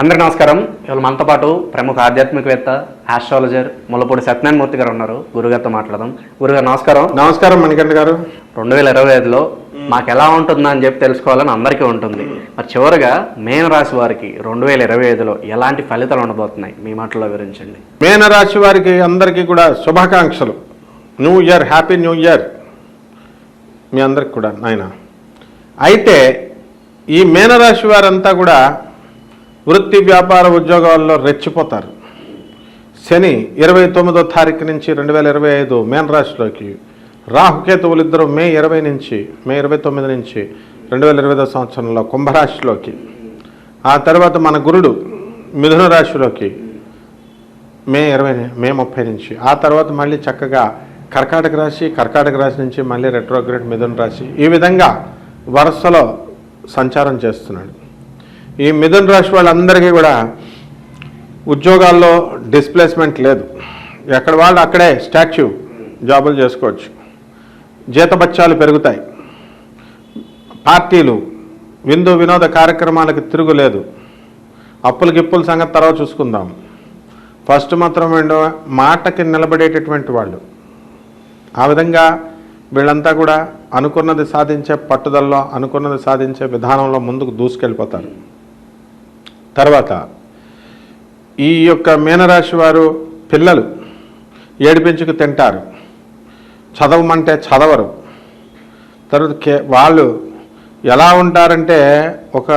అందరికీ నమస్కారం. ఇవాళ మనతో పాటు ప్రముఖ ఆధ్యాత్మికవేత్త, ఆస్ట్రాలజర్ ముల్లపూడి సత్యనారాయణ మూర్తి గారు ఉన్నారు. గురుగారితో మాట్లాడదాం. గురుగారు నమస్కారం. నమస్కారం మణికంఠ గారు. 2025లో మాకు ఎలా ఉంటుందా అని చెప్పి తెలుసుకోవాలని అందరికీ ఉంటుంది. మరి చివరిగా మీనరాశి వారికి 2025లో ఎలాంటి ఫలితాలు ఉండబోతున్నాయి మీ మాటల్లో వివరించండి. మీనరాశి వారికి అందరికీ కూడా శుభాకాంక్షలు. New year, happy new year మీ అందరికి కూడా నాయన. అయితే ఈ మీనరాశి వారంతా కూడా వృత్తి వ్యాపార ఉద్యోగాల్లో రెచ్చిపోతారు. శని 29వ తారీఖు నుంచి 2025 మీనరాశిలోకి, రాహుకేతువులు ఇద్దరు మే 29 నుంచి 2025 సంవత్సరంలో కుంభరాశిలోకి, ఆ తర్వాత మన గురుడు మిథున రాశిలోకి మే 30 నుంచి, ఆ తర్వాత మళ్ళీ చక్కగా కర్కాటక రాశి నుంచి మళ్ళీ రెట్రోగ్రేడ్ మిథున రాశి, ఈ విధంగా వరుసలో సంచారం చేస్తున్నాడు. ఈ మిథున రాశి వాళ్ళందరికీ కూడా ఉద్యోగాల్లో డిస్ప్లేస్మెంట్ లేదు. ఎక్కడ వాళ్ళు అక్కడే స్టాచ్యూ జాబులు చేసుకోవచ్చు. జీతబత్యాలు పెరుగుతాయి. పార్టీలు, విందు వినోద కార్యక్రమాలకు తిరుగులేదు. అప్పుల గిప్పుల సంగతి తర్వాత చూసుకుందాం. ఫస్ట్ మాత్రం మాటకి నిలబడేటటువంటి వాళ్ళు. ఆ విధంగా వీళ్ళంతా కూడా అనుకున్నది సాధించే పట్టుదలలో, అనుకున్నది సాధించే విధానంలో ముందుకు దూసుకెళ్ళిపోతారు. తర్వాత ఈ యొక్క మీనరాశి వారు పిల్లలు ఏడిపించుకు తింటారు, చదవమంటే చదవరు. తర్వాత వాళ్ళు ఎలా ఉంటారంటే ఒక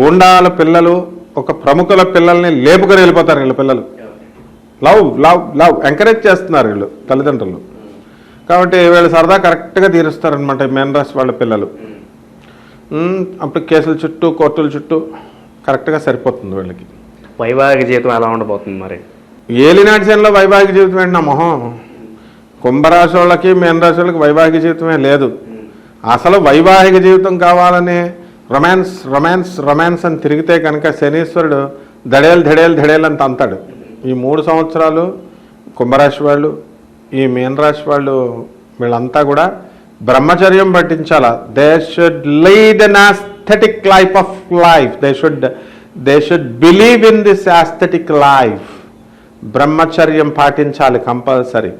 గూండాల పిల్లలు, ఒక ప్రముఖుల పిల్లల్ని లేపుకొని వెళ్ళిపోతారు. వీళ్ళ పిల్లలు లవ్ లవ్ లవ్ ఎంకరేజ్ చేస్తున్నారు వీళ్ళు తల్లిదండ్రులు. కాబట్టి వీళ్ళు సరదా కరెక్ట్గా తీరుస్తారనమాట మీనరాశి వాళ్ళ పిల్లలు. అప్పుడు కేసుల చుట్టూ, కోర్టుల చుట్టూ కరెక్ట్గా సరిపోతుంది వీళ్ళకి. వైవాహిక జీవితం ఎలా ఉండబోతుంది మరి? ఏలినాటి శనిలో వైవాహిక జీవితం ఏంటి నా మొహం? కుంభరాశి వాళ్ళకి మీనరాశి వాళ్ళకి వైవాహిక జీవితమే లేదు. అసలు వైవాహిక జీవితం కావాలని రొమాన్స్ రొమాన్స్ రొమాన్స్ అని తిరిగితే కనుక శనీశ్వరుడు ధడేలు అని తంతాడు. ఈ 3 సంవత్సరాలు కుంభరాశి వాళ్ళు, ఈ మీనరాశి వాళ్ళు వీళ్ళంతా కూడా బ్రహ్మచర్యం పట్టించాలా. They should lead an aesthetic life of life. They should believe in this aesthetic life. బ్రహ్మచర్యం పాటించాలి కంపల్సరీ.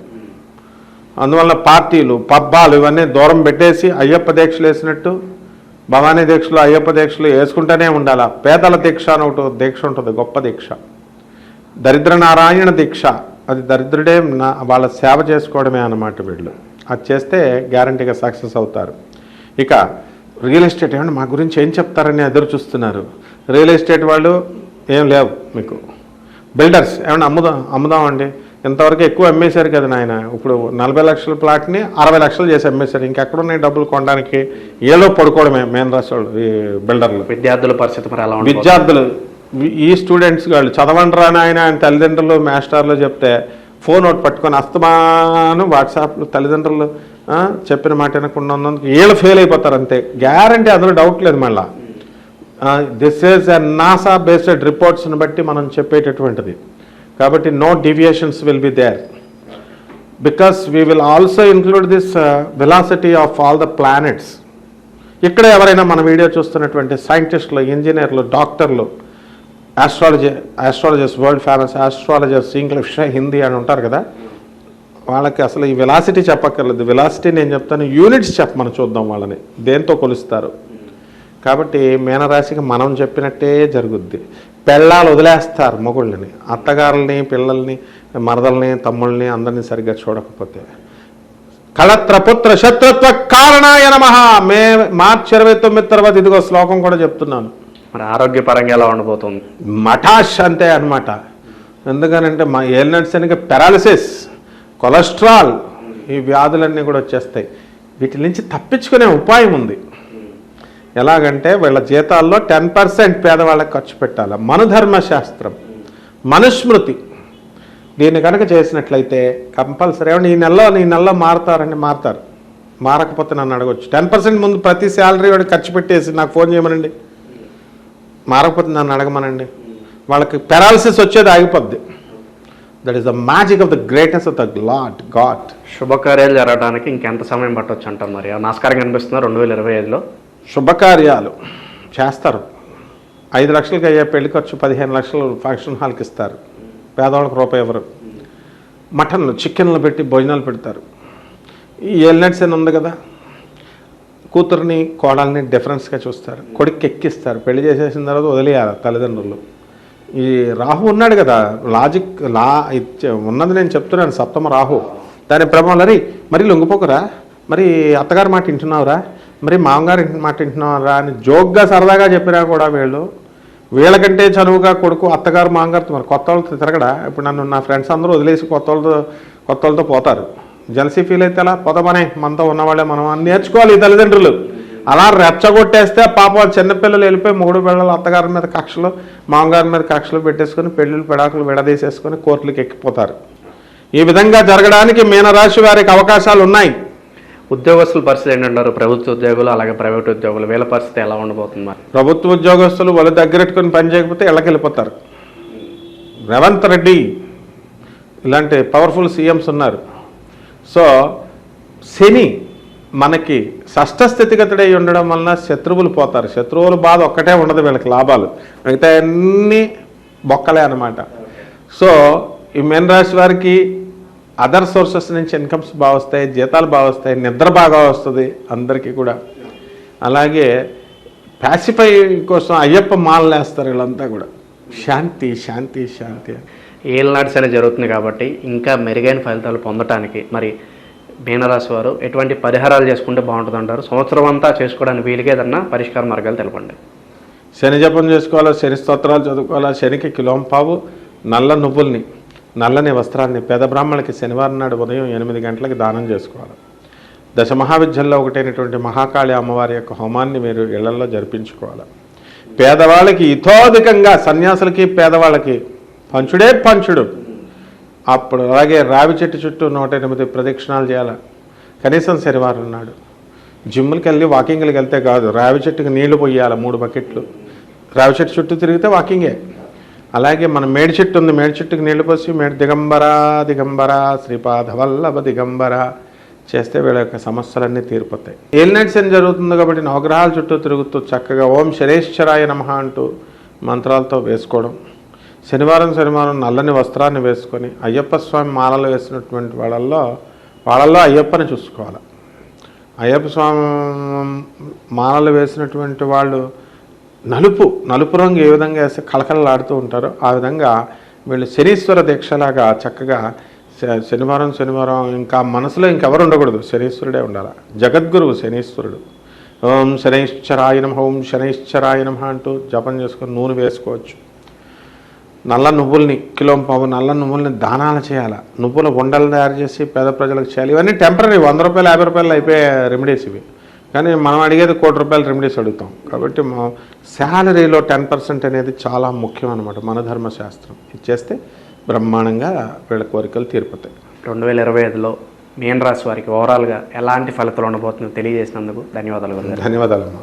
అందువల్ల పార్టీలు, పబ్బాలు ఇవన్నీ దూరం పెట్టేసి అయ్యప్ప దీక్షలు వేసినట్టు, భవానీ దీక్షలు, అయ్యప్ప దీక్షలు వేసుకుంటూనే ఉండాలి. పేదల దీక్ష అని ఒకటి దీక్ష ఉంటుంది, గొప్ప దీక్ష. దరిద్ర నారాయణ దీక్ష. అది దరిద్రుడే వాళ్ళ సేవ చేసుకోవడమే అన్నమాట వీళ్ళు. అది చేస్తే గ్యారంటీగా సక్సెస్ అవుతారు. ఇక రియల్ ఎస్టేట్ ఏమన్నా మా గురించి ఏం చెప్తారని ఎదురు చూస్తున్నారు. రియల్ ఎస్టేట్ వాళ్ళు ఏం లేవు మీకు. బిల్డర్స్ ఏమన్నా అమ్ముదామండి, ఇంతవరకు ఎక్కువ అమ్మేశారు కదా నాయన. ఇప్పుడు 40 లక్షల ప్లాట్ని 60 లక్షలు చేసి అమ్మేశారు. ఇంకెక్కడున్నాయి డబ్బులు కొనడానికి? ఏలో పడుకోవడమే మీనరాశి వాళ్ళు, ఈ బిల్డర్లు. విద్యార్థుల పరిస్థితి మరి ఎలా? విద్యార్థులు, ఈ స్టూడెంట్స్ వాళ్ళు చదవండి రా నాయన అని తల్లిదండ్రులు మాస్టర్లు చెప్తే ఫోన్ ఒకటి పట్టుకొని అస్తమాను వాట్సాప్లు తల్లిదండ్రులు చెప్పిన మాట వినకుండా ఉన్నందుకు వీళ్ళు ఫెయిల్ అయిపోతారు అంతే, గ్యారంటీ. అందులో డౌట్ లేదు. మళ్ళీ this is a NASA based రిపోర్ట్స్ని బట్టి మనం చెప్పేటటువంటిది. కాబట్టి no deviations will be there, because we will also include this velocity of all the planets. ఇక్కడ ఎవరైనా మన వీడియో చూస్తున్నటువంటి సైంటిస్టులు, ఇంజనీర్లు, డాక్టర్లు, astrologers, world famous astrologers, English, Hindi అని ఉంటారు కదా, వాళ్ళకి అసలు ఈ వెలాసిటీ చెప్పక్కర్లేదు. వెలాసిటీ నేను చెప్తాను, యూనిట్స్ చెప్పమని చూద్దాం వాళ్ళని దేంతో కొలుస్తారు. కాబట్టి మీనరాశికి మనం చెప్పినట్టే జరుగుద్ది. పెళ్ళాలు వదిలేస్తారు మొగుళ్ళని, అత్తగారుల్ని, పిల్లల్ని, మరదల్ని, తమ్ముళ్ళని అందరినీ సరిగ్గా చూడకపోతే. కళత్రపుత్ర శత్రుత్వ కారణాయ నమః. మార్చి 29 తర్వాత ఇదిగో శ్లోకం కూడా చెప్తున్నాను. మరి ఆరోగ్యపరంగా ఎలా ఉండబోతుంది? మఠాష్ అంతే అనమాట. ఎందుకనంటే మా ఏలినాటి శనికి పెరాలిసిస్, కొలెస్ట్రాల్, ఈ వ్యాధులన్నీ కూడా వచ్చేస్తాయి. వీటి నుంచి తప్పించుకునే ఉపాయం ఉంది. ఎలాగంటే వీళ్ళ జీతాల్లో 10% పేదవాళ్ళకి ఖర్చు పెట్టాలి. మనుధర్మశాస్త్రం, మనుస్మృతి, దీన్ని కనుక చేసినట్లయితే కంపల్సరీ. ఈ నెలలో మారుతారు. మారకపోతే నన్ను అడగొచ్చు. 10% ముందు ప్రతి శాలరీ వాడికి ఖర్చు పెట్టేసి నాకు ఫోన్ చేయమనండి. మారకపోతే నన్ను అడగమనండి. వాళ్ళకి పెరాలిసిస్ వచ్చేది ఆగిపోద్ది. That is the magic of the greatness of the god. శుభకార్యాలు జరగడానికి ఇంకెంత సమయం పట్టవచ్చు అంటారు? మరి నమస్కారం కనిపిస్తున్నారు 2025లో శుభకార్యాలు చేస్తారు. 5 లక్షలకి అయ్యే పెళ్లి ఖర్చు 15 లక్షలు ఫంక్షన్ హాల్కి ఇస్తారు, పేదవాళ్ళకి రూపాయి ఎవరు. మటన్లు చికెన్లు పెట్టి భోజనాలు పెడతారు. ఈ ఎల్నెట్స్ అని ఉంది కదా, కూతుర్ని కోడల్ని డిఫరెన్స్గా చూస్తారు, కొడుక్కి ఎక్కిస్తారు, పెళ్లి చేసేసిన తర్వాత వదిలేయాలి తల్లిదండ్రులు. ఈ రాహు ఉన్నాడు కదా, లాజిక్ ఉన్నది నేను చెప్తున్నాను, సప్తమ రాహు. దాని ప్రభావం మరి లొంగిపోకురా, మరి అత్తగారి మాట వింటున్నావురా, మరి మామగారి మాట వింటున్నావురా అని జోక్గా సరదాగా చెప్పినా కూడా వీళ్ళకంటే చనువుగా కొడుకు అత్తగారు మామగారితో మరి కొత్త వాళ్ళతో తిరగడా. ఇప్పుడు నా ఫ్రెండ్స్ అందరూ వదిలేసి కొత్త వాళ్ళతో పోతారు. జలసీ ఫీల్ అయితే అలా పోతామనే, మనతో ఉన్నవాళ్ళే మనం అని నేర్చుకోవాలి ఈ తల్లిదండ్రులు. అలా రెచ్చగొట్టేస్తే పాప చిన్నపిల్లలు వెళ్ళిపోయి మూడు పిల్లలు అత్తగారి మీద కక్షలు మామగారి మీద కక్షలు పెట్టేసుకొని పెళ్ళిళ్ళు పెడాకులు విడదీసేసుకొని కోర్టులకు ఎక్కిపోతారు. ఈ విధంగా జరగడానికి మీనరాశి వారికి అవకాశాలు ఉన్నాయి. ఉద్యోగస్తుల పరిస్థితి ఏంటంటారు? ప్రభుత్వ ఉద్యోగులు అలాగే ప్రైవేట్ ఉద్యోగులు వీళ్ళ పరిస్థితి ఎలా ఉండబోతుంది? మరి ప్రభుత్వ ఉద్యోగస్తులు వాళ్ళు దగ్గరెట్టుకొని పని చేయకపోతే ఇళ్ళకి వెళ్ళిపోతారు. రేవంత్ రెడ్డి ఇలాంటి పవర్ఫుల్ సీఎంస్ ఉన్నారు. సో శని మనకి షష్ఠ స్థితిగతుడై ఉండడం వలన శత్రువులు పోతారు. శత్రువుల బాధ ఒక్కటే ఉండదు వీళ్ళకి, లాభాలు మిగతా అన్నీ బొక్కలే అన్నమాట. సో ఈ మీనరాశి వారికి అదర్ సోర్సెస్ నుంచి ఇన్కమ్స్ బాగా వస్తాయి, జీతాలు బాగా వస్తాయి, నిద్ర బాగా వస్తుంది అందరికీ కూడా. అలాగే ప్యాసిఫై కోసం అయ్యప్ప మాలలు వేస్తారు వీళ్ళంతా కూడా. శాంతి శాంతి శాంతి. ఏళ్ళనాటి శని జరుగుతుంది కాబట్టి ఇంకా మెరుగైన ఫలితాలు పొందటానికి మరి మీనరాశి వారు ఎటువంటి పరిహారాలు చేసుకుంటే బాగుంటుంది అంటారు? సంవత్సరం అంతా చేసుకోవడానికి వీలుగా ఏదన్నా పరిష్కార మార్గాలు తెలపండి. శని జపం చేసుకోవాలా, శని స్తోత్రాలు చదువుకోవాలా, శనికి కిలోంపావు నల్ల నువ్వుల్ని నల్లని వస్త్రాన్ని పేద బ్రాహ్మణులకి శనివారం నాడు ఉదయం 8 గంటలకి దానం చేసుకోవాలి. దశ మహావిద్యల్లో ఒకటైనటువంటి మహాకాళి అమ్మవారి యొక్క హోమాన్ని మీరు ఇళ్లలో జరిపించుకోవాలి. పేదవాళ్ళకి ఇతోధికంగా సన్యాసులకి పేదవాళ్ళకి పంచుడే పంచుడు. అప్పుడు అలాగే రావి చెట్టు చుట్టూ 108 ప్రదక్షిణాలు చేయాలి కనీసం శనివారం నాడు. జిమ్ములకి వెళ్ళి వాకింగ్కి వెళ్తే కాదు, రావి చెట్టుకి నీళ్లు పోయాలి 3 బకెట్లు. రావి చెట్టు చుట్టూ తిరిగితే వాకింగే. అలాగే మన మేడి చెట్టు ఉంది, మేడి చెట్టుకి నీళ్లు పోసి దిగంబర దిగంబర శ్రీపాద వల్లభ దిగంబర చేస్తే వీళ్ళ యొక్క సమస్యలన్నీ తీరిపోతాయి. ఏలినట్స్ ఏం జరుగుతుంది కాబట్టి నవగ్రహాల చుట్టూ తిరుగుతూ చక్కగా ఓం శనేశ్వరాయ నమః అంటూ మంత్రాలతో వేసుకోవడం. శనివారం నల్లని వస్త్రాన్ని వేసుకొని అయ్యప్ప స్వామి మాలలు వేసినటువంటి వాళ్ళల్లో అయ్యప్పని చూసుకోవాలి. అయ్యప్ప స్వామి మాలలు వేసినటువంటి వాళ్ళు నలుపు రంగు ఏ విధంగా వేస్తే కళకళలాడుతూ ఉంటారో ఆ విధంగా వీళ్ళు శనీశ్వర దీక్షలాగా చక్కగా శనివారం ఇంకా మనసులో ఇంకెవరు ఉండకూడదు, శనీశ్వరుడే ఉండాలి. జగద్గురువు శనీశ్వరుడు. ఓం శనైశ్చరాయ నమః, ఓం శనైశ్చరాయ నమః అంటూ జపం చేసుకొని నూనె వేసుకోవచ్చు. నల్ల నువ్వుల్ని కిలోంపావు నల్ల నువ్వుల్ని దానాలు చేయాలి. నువ్వుల ఉండలు తయారు చేసి పేద ప్రజలకు చేయాలి. ఇవన్నీ టెంపరీ, 100 రూపాయలు 50 రూపాయలు అయిపోయే రెమెడీస్ ఇవి. కానీ మనం అడిగేది 1 కోటి రూపాయల రెమెడీస్ అడుగుతాం. కాబట్టి మా శాలరీలో 10% అనేది చాలా ముఖ్యం అనమాట. మన ధర్మశాస్త్రం ఇచ్చేస్తే బ్రహ్మాండంగా వీళ్ళ కోరికలు తీరిపోతాయి. 2025లో మీనరాశి వారికి ఓవరాల్గా ఎలాంటి ఫలితాలు ఉండబోతుందో తెలియజేసినందుకు ధన్యవాదాలు. ధన్యవాదాలమ్మా.